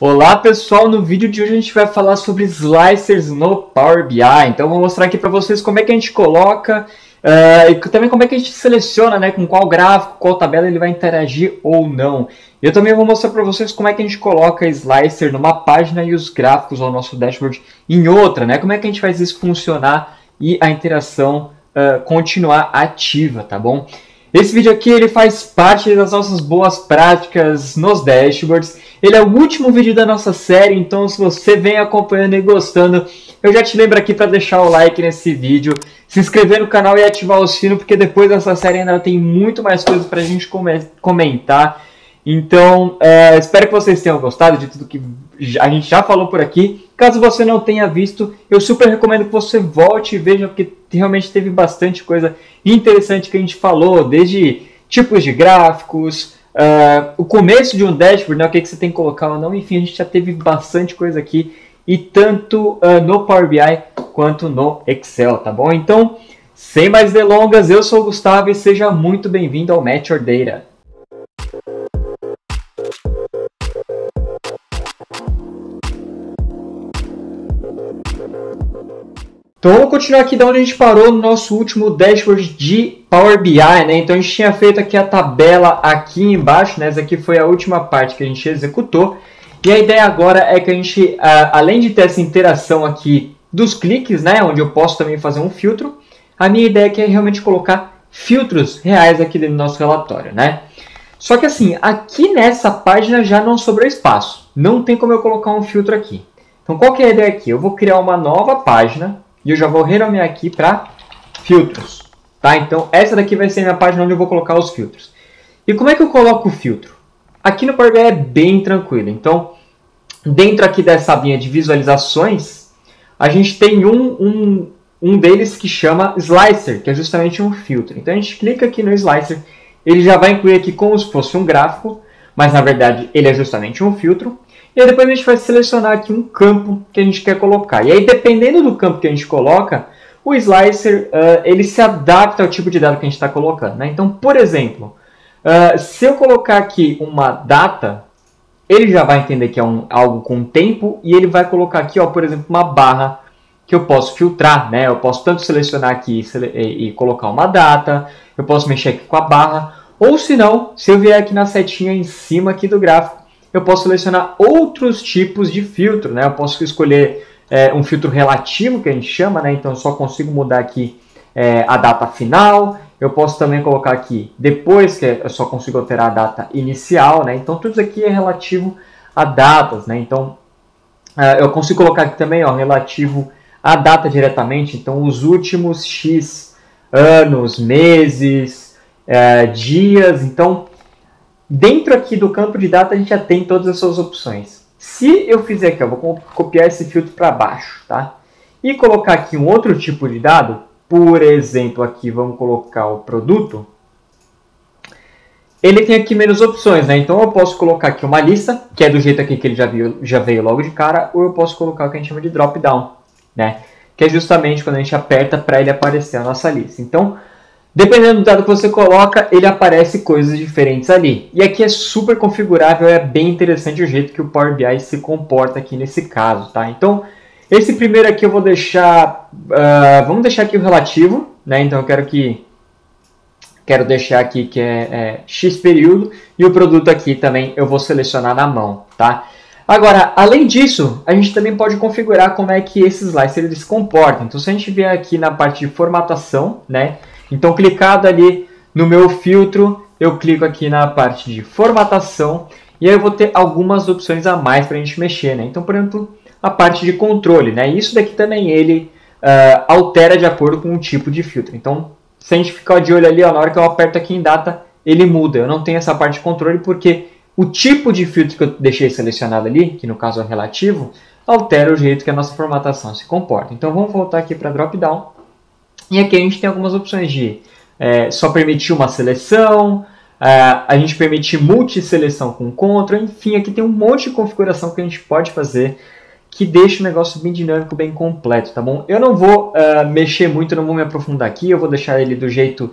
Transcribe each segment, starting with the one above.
Olá pessoal, no vídeo de hoje a gente vai falar sobre slicers no Power BI. Então eu vou mostrar aqui para vocês como é que a gente coloca e também como é que a gente seleciona, né, com qual gráfico, qual tabela ele vai interagir ou não. Eu também vou mostrar para vocês como é que a gente coloca slicer numa página e os gráficos ao nosso dashboard em outra, né? Como é que a gente faz isso funcionar e a interação continuar ativa, tá bom? Esse vídeo aqui ele faz parte das nossas boas práticas nos dashboards. Ele é o último vídeo da nossa série, então se você vem acompanhando e gostando, eu já te lembro aqui para deixar o like nesse vídeo, se inscrever no canal e ativar o sino, porque depois dessa série ainda tem muito mais coisas para a gente comentar. Então, espero que vocês tenham gostado de tudo que a gente já falou por aqui. Caso você não tenha visto, eu super recomendo que você volte e veja, porque realmente teve bastante coisa interessante que a gente falou, desde tipos de gráficos, o começo de um dashboard, né, o que você tem que colocar ou não, enfim, a gente já teve bastante coisa aqui, e tanto no Power BI quanto no Excel, tá bom? Então, sem mais delongas, eu sou o Gustavo e seja muito bem-vindo ao Match Your Data. Então vamos continuar aqui da onde a gente parou no nosso último dashboard de Power BI, né? Então a gente tinha feito aqui a tabela aqui embaixo, né? Essa aqui foi a última parte que a gente executou. E a ideia agora é que a gente, além de ter essa interação aqui dos cliques, né? Onde eu posso também fazer um filtro, a minha ideia aqui é realmente colocar filtros reais aqui dentro do nosso relatório, né? Só que assim, aqui nessa página já não sobrou espaço. Não tem como eu colocar um filtro aqui. Então qual que é a ideia aqui? Eu vou criar uma nova página. E eu já vou renomear aqui para filtros. Tá? Então, essa daqui vai ser a minha página onde eu vou colocar os filtros. E como é que eu coloco o filtro? Aqui no Power BI é bem tranquilo. Então, dentro aqui dessa abinha de visualizações, a gente tem um deles que chama Slicer, que é justamente um filtro. Então, a gente clica aqui no Slicer, ele já vai incluir aqui como se fosse um gráfico, mas na verdade ele é justamente um filtro. E aí depois a gente vai selecionar aqui um campo que a gente quer colocar. E aí, dependendo do campo que a gente coloca, o slicer ele se adapta ao tipo de dado que a gente está colocando, né? Então, por exemplo, se eu colocar aqui uma data, ele já vai entender que é algo com tempo e ele vai colocar aqui, ó, por exemplo, uma barra que eu posso filtrar, né? Eu posso tanto selecionar aqui e colocar uma data, eu posso mexer aqui com a barra, ou se não, se eu vier aqui na setinha em cima aqui do gráfico, eu posso selecionar outros tipos de filtro, né? Eu posso escolher um filtro relativo, que a gente chama, né? Então eu só consigo mudar aqui a data final. Eu posso também colocar aqui depois, que eu só consigo alterar a data inicial, né? Então tudo isso aqui é relativo a datas, né? Então eu consigo colocar aqui também, ó, relativo à data diretamente. Então os últimos X anos, meses, dias. Então dentro aqui do campo de data a gente já tem todas essas opções. Se eu fizer aqui, eu vou copiar esse filtro para baixo, tá? E colocar aqui um outro tipo de dado, por exemplo, aqui vamos colocar o produto. Ele tem aqui menos opções, né? Então eu posso colocar aqui uma lista, que é do jeito aqui que ele já veio logo de cara, ou eu posso colocar o que a gente chama de drop down, né? Que é justamente quando a gente aperta para ele aparecer a nossa lista. Então, dependendo do dado que você coloca, ele aparece coisas diferentes ali. E aqui é super configurável, é bem interessante o jeito que o Power BI se comporta aqui nesse caso, tá? Então, esse primeiro aqui eu vou deixar... vamos deixar aqui o relativo, né? Então eu quero deixar aqui que é X período, e o produto aqui também eu vou selecionar na mão, tá? Agora, além disso, a gente também pode configurar como é que esse slicer ele se comporta. Então, se a gente vier aqui na parte de formatação, né? Então, clicado ali no meu filtro, eu clico aqui na parte de formatação e aí eu vou ter algumas opções a mais para a gente mexer, né? Então, por exemplo, a parte de controle, né? Isso daqui também ele altera de acordo com o tipo de filtro. Então, se a gente ficar de olho ali, ó, na hora que eu aperto aqui em data, ele muda. Eu não tenho essa parte de controle porque o tipo de filtro que eu deixei selecionado ali, que no caso é relativo, altera o jeito que a nossa formatação se comporta. Então, vamos voltar aqui para drop-down. E aqui a gente tem algumas opções de só permitir uma seleção, a gente permitir multi-seleção com control, enfim, aqui tem um monte de configuração que a gente pode fazer que deixa o negócio bem dinâmico, bem completo, tá bom? Eu não vou mexer muito, não vou me aprofundar aqui, eu vou deixar ele do jeito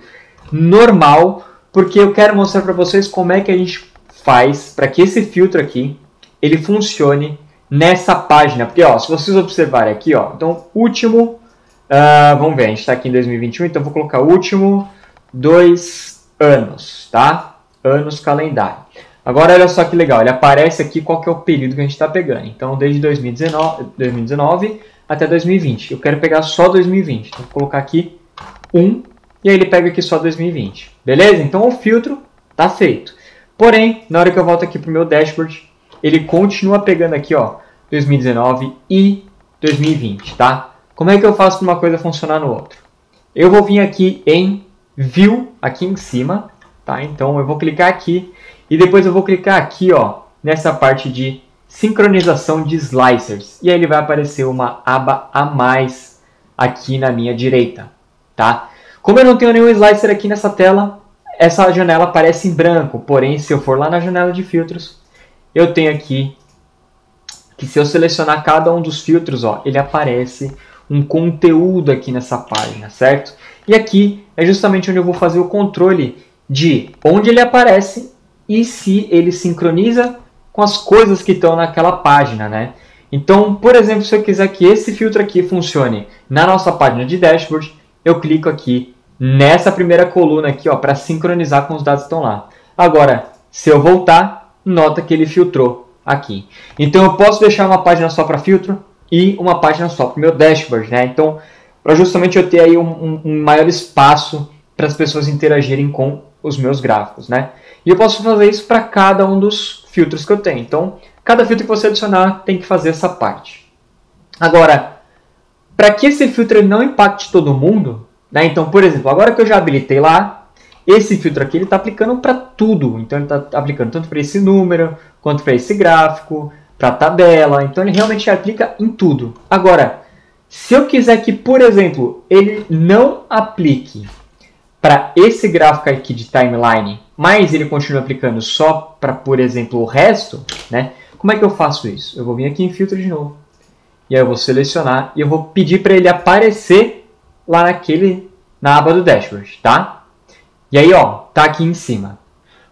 normal, porque eu quero mostrar para vocês como é que a gente faz para que esse filtro aqui ele funcione nessa página. Porque, ó, se vocês observarem aqui, ó, então, último, vamos ver, a gente está aqui em 2021, então eu vou colocar último 2 anos, tá? Anos calendário. Agora, olha só que legal, ele aparece aqui qual que é o período que a gente está pegando. Então, desde 2019 até 2020. Eu quero pegar só 2020, então vou colocar aqui 1, e aí ele pega aqui só 2020. Beleza? Então, o filtro está feito. Porém, na hora que eu volto aqui para o meu dashboard, ele continua pegando aqui, ó, 2019 e 2020, tá? Como é que eu faço para uma coisa funcionar no outro? Eu vou vir aqui em View, aqui em cima, tá? Então eu vou clicar aqui e depois eu vou clicar aqui, ó, nessa parte de sincronização de slicers. E aí ele vai aparecer uma aba a mais aqui na minha direita, tá? Como eu não tenho nenhum slicer aqui nessa tela, essa janela aparece em branco. Porém, se eu for lá na janela de filtros, eu tenho aqui que se eu selecionar cada um dos filtros, ó, ele aparece um conteúdo aqui nessa página, certo? E aqui é justamente onde eu vou fazer o controle de onde ele aparece e se ele sincroniza com as coisas que estão naquela página, né? Então, por exemplo, se eu quiser que esse filtro aqui funcione na nossa página de dashboard, eu clico aqui nessa primeira coluna aqui, ó, para sincronizar com os dados que estão lá. Agora, se eu voltar, nota que ele filtrou aqui. Então, eu posso deixar uma página só para filtro e uma página só para o meu dashboard, né? Então, para justamente eu ter aí um maior espaço para as pessoas interagirem com os meus gráficos, né? E eu posso fazer isso para cada um dos filtros que eu tenho. Então, cada filtro que você adicionar tem que fazer essa parte. Agora, para que esse filtro ele não impacte todo mundo, né? Então, por exemplo, agora que eu já habilitei lá, esse filtro aqui ele está aplicando para tudo. Então, ele está aplicando tanto para esse número, quanto para esse gráfico, para a tabela. Então, ele realmente aplica em tudo. Agora, se eu quiser que, por exemplo, ele não aplique para esse gráfico aqui de timeline, mas ele continua aplicando só para, por exemplo, o resto, né? Como é que eu faço isso? Eu vou vir aqui em filtro de novo. E aí eu vou selecionar e eu vou pedir para ele aparecer lá na aba do dashboard, tá? E aí, ó, tá aqui em cima.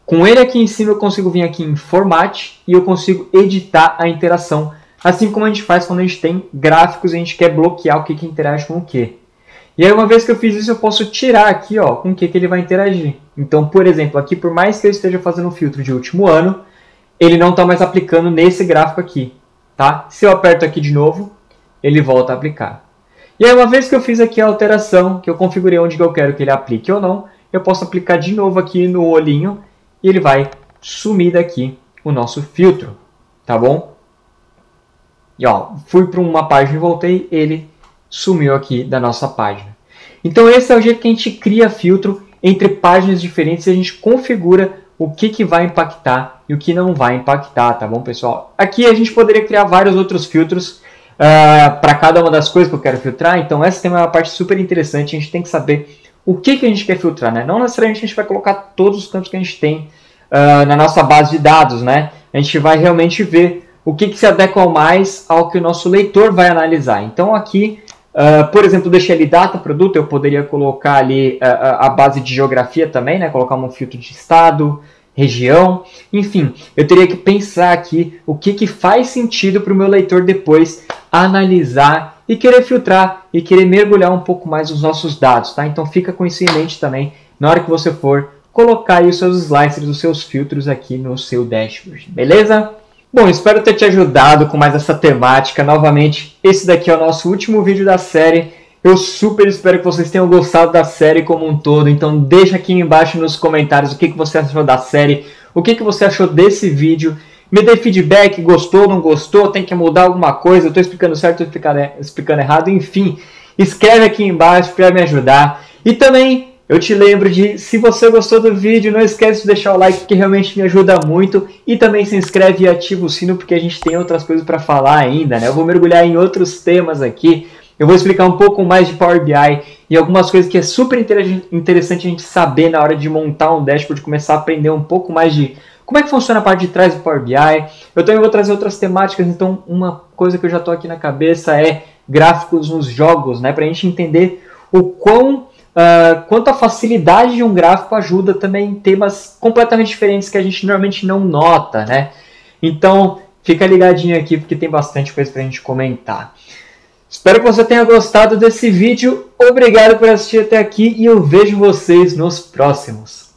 Com ele aqui em cima eu consigo vir aqui em Format e eu consigo editar a interação. Assim como a gente faz quando a gente tem gráficos e a gente quer bloquear o que interage com o que. E aí, uma vez que eu fiz isso, eu posso tirar aqui, ó, com o que ele vai interagir. Então, por exemplo, aqui, por mais que eu esteja fazendo um filtro de último ano, ele não está mais aplicando nesse gráfico aqui, tá? Se eu aperto aqui de novo, ele volta a aplicar. E aí, uma vez que eu fiz aqui a alteração, que eu configurei onde eu quero que ele aplique ou não, eu posso aplicar de novo aqui no olhinho e ele vai sumir daqui o nosso filtro, tá bom? E ó, fui para uma página e voltei, ele sumiu aqui da nossa página. Então esse é o jeito que a gente cria filtro entre páginas diferentes e a gente configura o que vai impactar e o que não vai impactar, tá bom, pessoal? Aqui a gente poderia criar vários outros filtros para cada uma das coisas que eu quero filtrar, então essa tem uma parte super interessante, a gente tem que saber o que a gente quer filtrar, né? Não necessariamente a gente vai colocar todos os campos que a gente tem na nossa base de dados, né? A gente vai realmente ver o que se adequa mais ao que o nosso leitor vai analisar. Então aqui, por exemplo, deixei ali data, produto, eu poderia colocar ali a base de geografia também, né? Colocar um filtro de estado, região, enfim, eu teria que pensar aqui o que faz sentido para o meu leitor depois analisar e querer filtrar e querer mergulhar um pouco mais nos nossos dados, tá? Então fica com isso em mente também na hora que você for colocar aí os seus slicers, os seus filtros aqui no seu dashboard, beleza? Bom, espero ter te ajudado com mais essa temática. Novamente, esse daqui é o nosso último vídeo da série. Eu super espero que vocês tenham gostado da série como um todo. Então deixa aqui embaixo nos comentários o que você achou da série, o que você achou desse vídeo. Me dê feedback, gostou, não gostou, tem que mudar alguma coisa, eu estou explicando certo, estou explicando errado. Enfim, escreve aqui embaixo para me ajudar. E também eu te lembro de, se você gostou do vídeo, não esquece de deixar o like, porque realmente me ajuda muito. E também se inscreve e ativa o sino, porque a gente tem outras coisas para falar ainda, né? Eu vou mergulhar em outros temas aqui. Eu vou explicar um pouco mais de Power BI e algumas coisas que é super interessante a gente saber na hora de montar um dashboard, começar a aprender um pouco mais de como é que funciona a parte de trás do Power BI. Eu também vou trazer outras temáticas, então uma coisa que eu já estou aqui na cabeça é gráficos nos jogos, né? Para a gente entender o quanto a facilidade de um gráfico ajuda também em temas completamente diferentes que a gente normalmente não nota, né? Então, fica ligadinho aqui porque tem bastante coisa pra gente comentar. Espero que você tenha gostado desse vídeo. Obrigado por assistir até aqui e eu vejo vocês nos próximos.